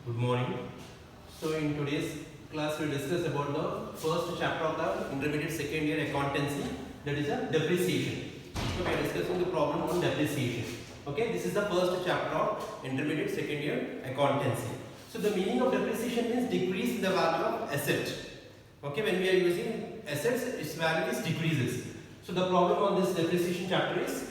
Good morning. So in today's class we will discuss about the first chapter of the intermediate second year accountancy, that is a depreciation. So we are discussing the problem on depreciation. Okay, this is the first chapter of intermediate second year accountancy. So the meaning of depreciation means decrease in the value of asset. Okay, when we are using assets, its value is decreases. So the problem on this depreciation chapter is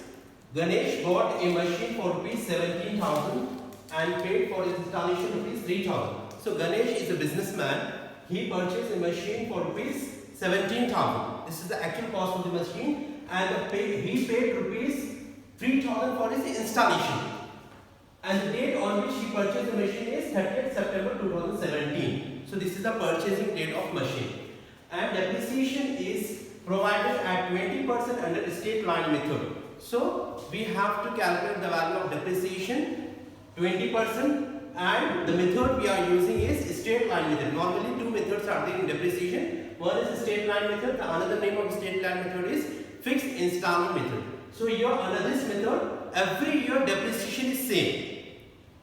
Ganesh bought a machine for rupees 17,000 and paid for its installation rupees 3,000. So Ganesh is a businessman. He purchased a machine for rupees 17,000. This is the actual cost of the machine, and he paid rupees 3,000 for its installation. And the date on which he purchased the machine is 30th September 2017. So this is the purchasing date of machine. And depreciation is provided at 20% under state line method. So we have to calculate the value of depreciation 20%, and the method we are using is straight line method. Normally two methods are there in depreciation. One is straight line method, the another name of straight line method is fixed installment method. So here under this method, every year depreciation is same,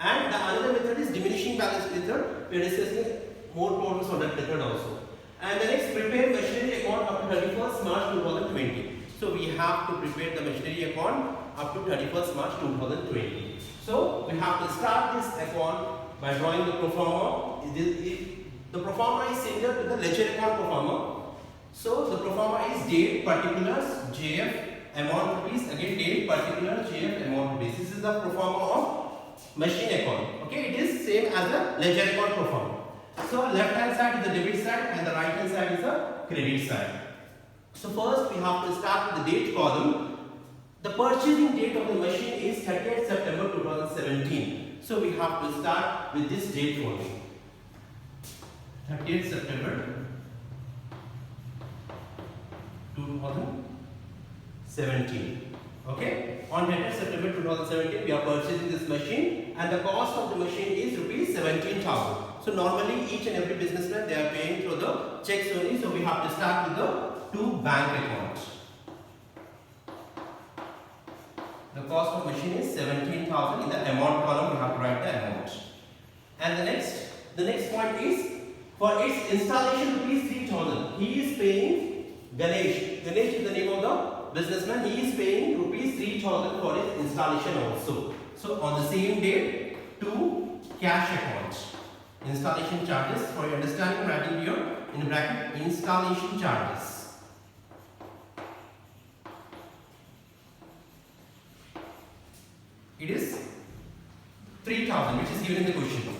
and the another method is diminishing balance method. We are discussing more problems on that method also. And the next, prepare machinery account up to 31st March 2020. So we have to prepare the machinery account up to 31st March 2020. So we have to start this account by drawing the pro forma. The pro forma is similar to the ledger account pro forma. So the pro forma is date, particulars, JF, amount rupees, again date, particulars, JF, amount rupees. This is the pro forma of machine account. Okay, it is same as the ledger account pro forma. So left hand side is the debit side and the right hand side is the credit side. So first we have to start with the date column. The purchasing date of the machine is 30th September 2017. So we have to start with this date only. 30th September 2017. Okay. On 30th September 2017 we are purchasing this machine, and the cost of the machine is rupees 17,000. So normally each and every businessman, they are paying through the checks only. So we have to start with the two bank accounts. The cost of machine is 17,000. In the amount column we have to write the amount. And the next point is for its installation rupees 3,000. He is paying Ganesh. Ganesh is the name of the businessman. He is paying rupees 3,000 for his installation also. So on the same date, two cash accounts. Installation charges, for your understanding, writing here in bracket installation charges. It is 3,000, which is given in the question.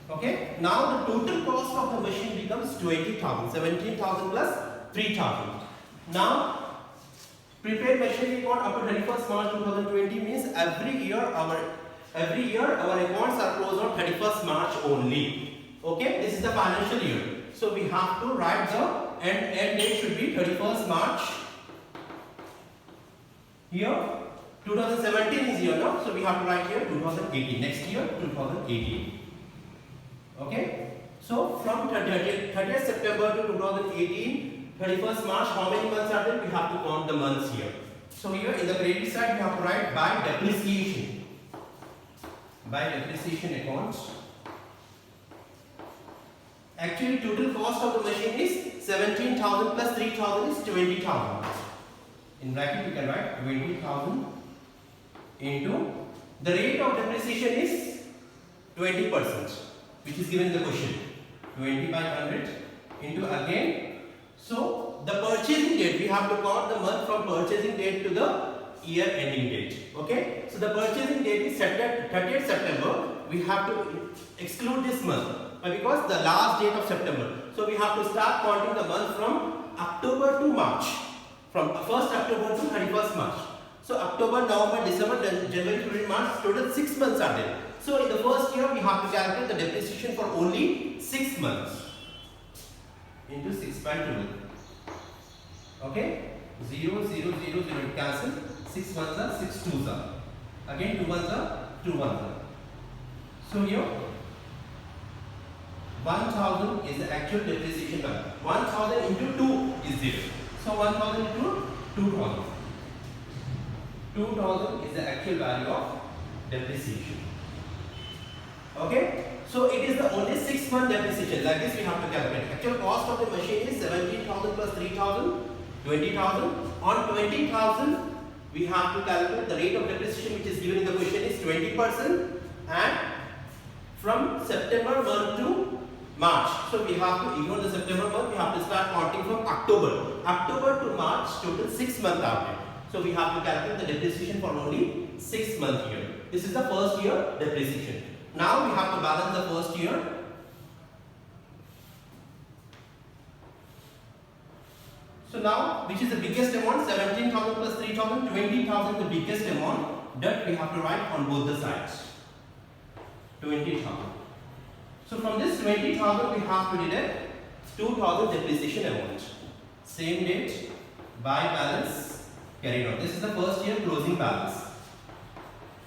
Okay. Now the total cost of the machine becomes 20,000. 17,000 plus 3,000. Now prepaid machinery account up to 31st March 2020 means every year our accounts are closed on 31st March only. Okay. This is the financial year. So we have to write the end date should be 31st March. Here 2017 is here now, so we have to write here 2018. Next year 2018. Okay. So from 30th September to 2018, 31st March, how many months are there? We have to count the months here. So here in the credit side we have to write by depreciation. By depreciation accounts. Actually total cost of the machine is 17,000 plus 3,000 is 20,000. In bracket we can write 20,000 into the rate of depreciation is 20%, which is given in the question. 20 by 100 into again. So the purchasing date, we have to count the month from purchasing date to the year ending date. Okay. So the purchasing date is 30th September. We have to exclude this month because the last date of September. So we have to start counting the month from October to March. From 1st October to 31st March. So October, November, December, January, February, March, total 6 months are there. So in the first year we have to calculate the depreciation for only 6 months. Into 6 by 12. Okay? 0, 0, 0, 0 cancel. 6 ones are 6 twos are. Again 2 ones are 2 ones are. So here 1,000 is the actual depreciation value. 1,000 into 2 is 0. So 1,000 into 2,000. 2,000 is the actual value of depreciation. Okay. So it is the only 6-month depreciation. Like this we have to calculate. Actual cost of the machine is 17,000 plus 3,000, 20,000. On 20,000 we have to calculate the rate of depreciation which is given in the question is 20%, and from September month to March. So we have to ignore the September month, we have to start counting from October. October to March, total 6 months out there. So we have to calculate the depreciation for only 6 months here. This is the first year depreciation. Now we have to balance the first year. So now, which is the biggest amount? 17,000 plus 3,000, 20,000 the biggest amount that we have to write on both the sides. 20,000. So from this 20,000 we have to deduct 2,000 depreciation amount. Same date, by balance, carried on. This is the first year closing balance.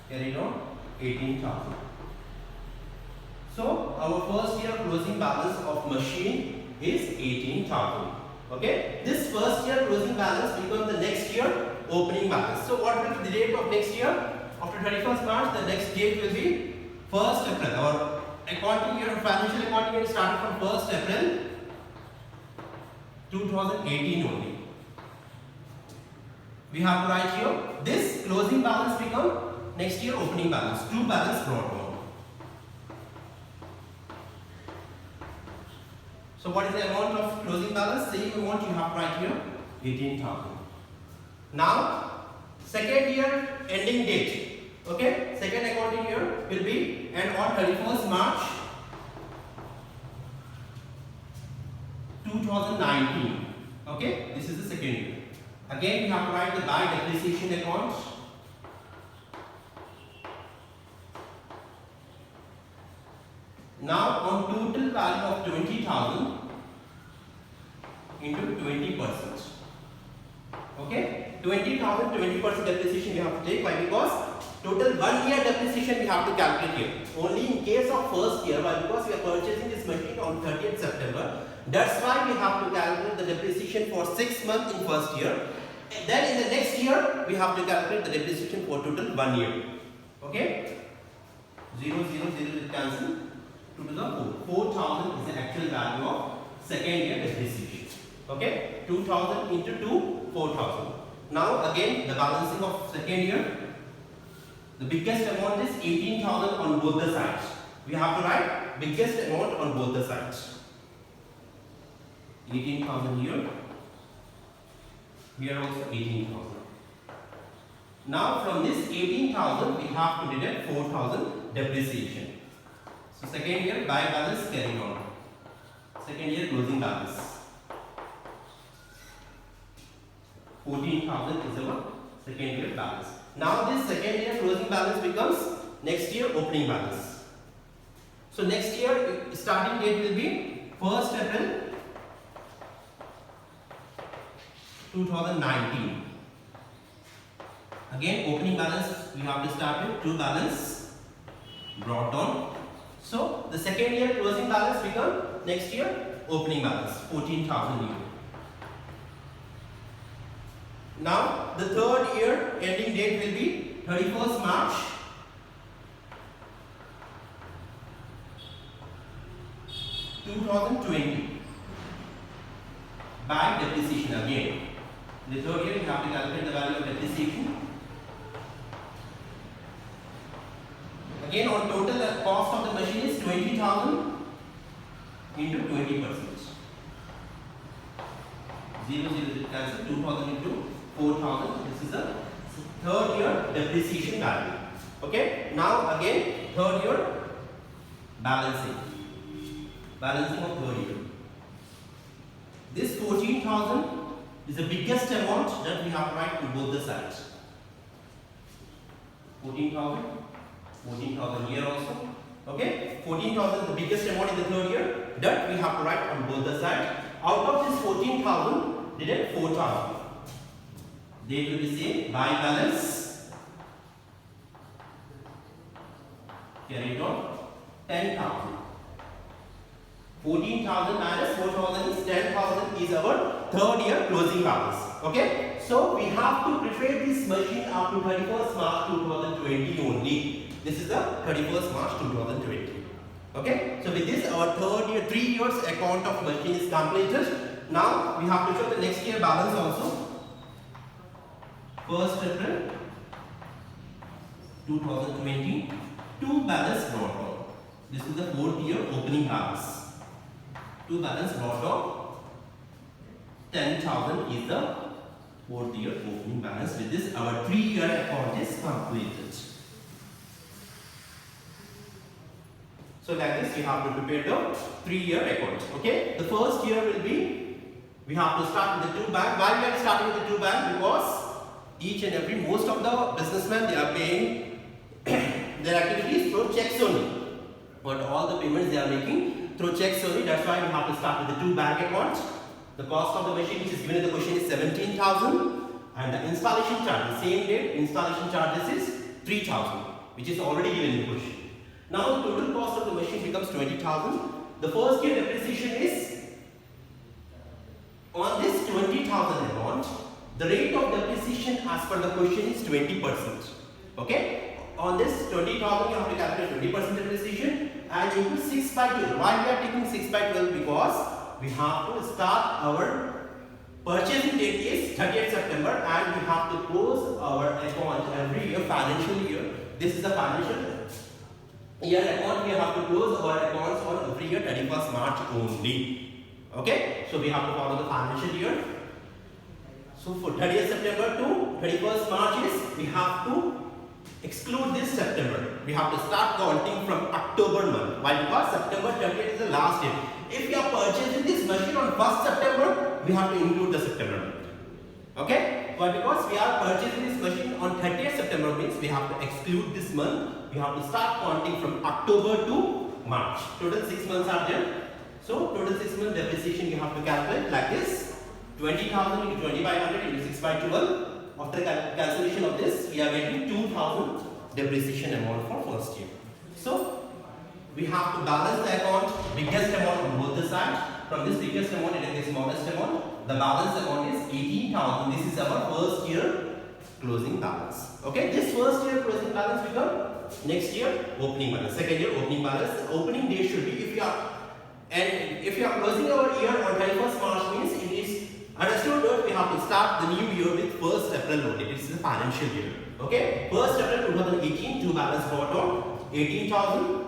Carried on 18,000. So our first year closing balance of machine is 18,000. Okay, this first year closing balance becomes the next year opening balance. So what will be the date of next year? After 31st March, the next date will be 1st April. Our accounting year, financial accounting year started from 1st April 2018 only. We have to write here, this closing balance become next year opening balance. Two balance brought on. So what is the amount of closing balance? Same amount you have right here, 18,000. Now, second year ending date. Okay, second accounting year will be and on 31st March 2019. Okay, this is the second year. Again, we have to write the by depreciation account. Now on total value of 20,000 into 20%. Okay, 20,000, 20% depreciation we have to take. Why? Because total 1 year depreciation we have to calculate here. Only in case of first year. Why? Because we are purchasing this machine on 30th September. That's why we have to calculate the depreciation for 6 months in first year. And then in the next year we have to calculate the depreciation for total 1 year. Okay, 0, 0, 0 will cancel. 2 to the 4. 4,000 is the actual value of second year depreciation. Okay, 2,000 into 2, 4,000. Now again the balancing of second year. The biggest amount is 18,000 on both the sides. We have to write biggest amount on both the sides. 18,000 here. Here also 18,000. Now from this 18,000 we have to deduct 4,000 depreciation. So second year by balance carried on. Second year closing balance. 14,000 is our second year balance. Now this second year closing balance becomes next year opening balance. So next year starting date will be 1st April 2019. Again opening balance we have to start with 2 balance brought down. So the second year closing balance become next year opening balance 14,000 euro. Now the third year ending date will be 31st March 2020 by depreciation again. The third year you have to calculate the value of depreciation. Again on total the cost of the machine is 20,000 into 20%. 0, 0 cancel 2,000 into 4,000. This is the third year depreciation value. Okay. Now again third year balancing. Balancing of third year. This 14,000 is the biggest amount that we have to write on both the sides. 14,000. 14,000 here also. Okay, 14,000 is the biggest amount in the third year that we have to write on both the sides. Out of this 14,000, deduct 4,000. They will be same by balance. Carry it on. 10,000. 14,000 minus 4,000 is 10,000 is our third year closing balance. Okay, so we have to prepare this machine up to 31st March 2020 only. This is the 31st March 2020. Okay, so with this our 3 years account of machine is completed. Now we have to show the next year balance also. 1st April 2020, 2 balance brought on. This is the 4th year opening balance. 2 balance brought on. 10,000 is the 4th year opening balance. With this our 3 year account is completed. So like this you have to prepare the 3 year account. Okay, the first year will be, we have to start with the 2 bank. Why we are starting with the 2 bank? Because each and every, most of the businessmen, they are paying their activities through checks only. But all the payments they are making through checks only. That's why we have to start with the 2 bank accounts. The cost of the machine which is given in the question is 17,000, and the installation charge, the same date installation charges is 3,000, which is already given in the question. Now the total cost of the machine becomes 20,000. The first year depreciation is on this 20,000 amount. The rate of depreciation as per the question is 20%. Okay? On this 20,000 you have to calculate 20% depreciation and into 6 by 12. Why we are taking 6 by 12? Because we have to start our purchasing date is 30th September and we have to close our account every year, financial year. This is the financial year account. We have to close our accounts on every year 31st March only. Okay? So we have to follow the financial year. So for 30th September to 31st March is, we have to exclude this September. We have to start counting from October month. Why? Because September 30th is the last day. If we are purchasing this machine on 1st September, we have to include the September month. Okay? Why? Because we are purchasing this machine on 30th September means we have to exclude this month. We have to start counting from October to March. Total 6 months are there. So total 6 months depreciation you have to calculate like this. 20,000 into 20 by 100 into 6 by 12. After calculation of this, we are getting 2,000 depreciation amount for first year. So we have to balance the account, biggest amount on both the sides. From this biggest amount and the smallest amount, the balance amount is 18,000. This is our first year closing balance. Okay, this first year closing balance become next year opening balance. Second year opening balance. The opening date should be, if you are closing our year on 31st March means it is understood that we have to start the new year with 1st April only. This is the financial year. Okay, 1st April 2018, 2 balance brought on 18,000.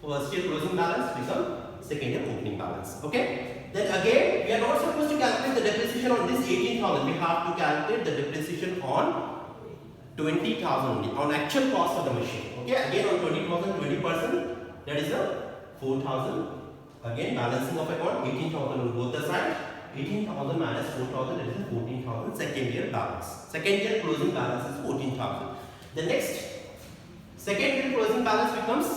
First year closing balance become second year opening balance. Okay, then again we are not supposed to calculate the depreciation on this 18,000. We have to calculate the depreciation on 20,000 only, on actual cost of the machine. Okay, again on 20,000, 20%, that is a 4,000. Again balancing of account, 18,000 on both the sides. 18,000 minus 4,000, that is a 14,000 second year balance. Second year closing balance is 14,000. The next second year closing balance becomes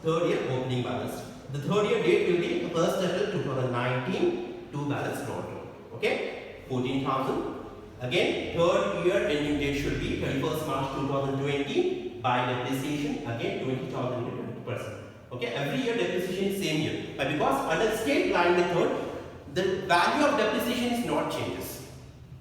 third year opening balance. The third year date will be 1st April 2019, 2 balance brought on. Okay, 14,000. Again, third year ending date should be 31st March 2020 by depreciation. Again, 20,000 into 20%. Okay, every year depreciation is same year. But because under state line method, the value of depreciation is not changes.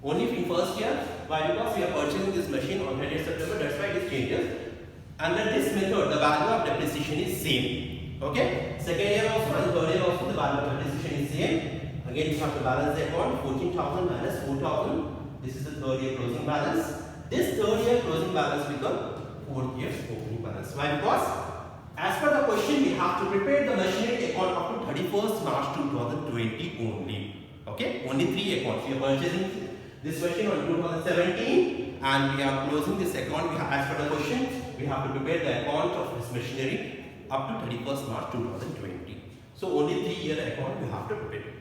Only in first year. Why? Because we are purchasing this machine on 30th September. That's why it changes. Under this method, the value of depreciation is same. Okay. Second year also and third year also the value of depreciation is same. Again, you have to balance the account. 14,000 minus 4,000. This is the third year closing balance. This third year closing balance becomes fourth year opening balance. Why? Because as per the question, we have to prepare the machinery account up to 31st March 2020 only. Okay, only 3 accounts. We are purchasing this machine on 2017 and we are closing this account. As per the question, we have to prepare the account of this machinery up to 31st March 2020. So only 3 year account we have to prepare.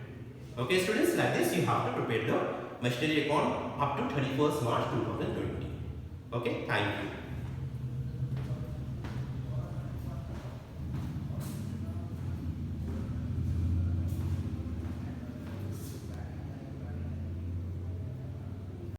Okay, students, like this you have to prepare the machinery account up to 31st March 2020. Okay, thank you.